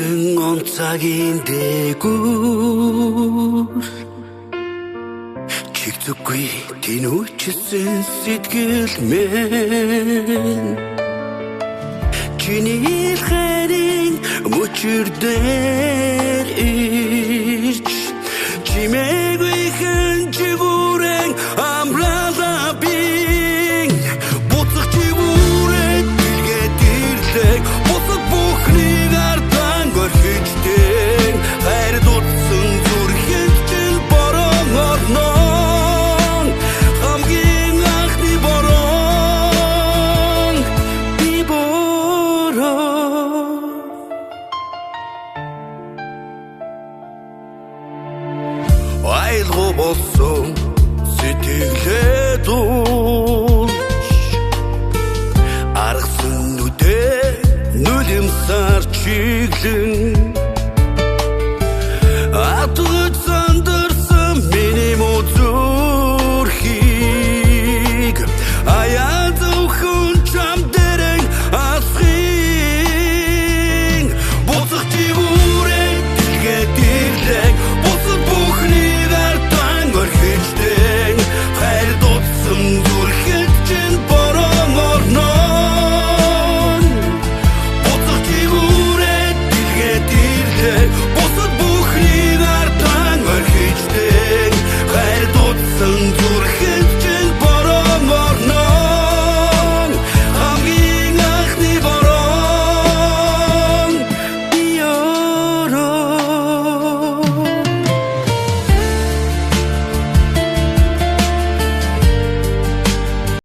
өнгөрсөн онцагийн дээгүүр чигтгүй тэнүүчсэн сэтгэл мэн чиний хэрийн мөчөр дээр ич чимээгүй хэн чигүүрэн амрала бин буцах чигүүрээ дэлгээд ирлээ буцах бүхнийг артан горхичтэй хайр дутсан зүрхэд чил борон орно хамгийн анхны борон би борон айлгуу болсон сэтгэлээ дуулж аргасан нүдэ нүлэмсар чиглэн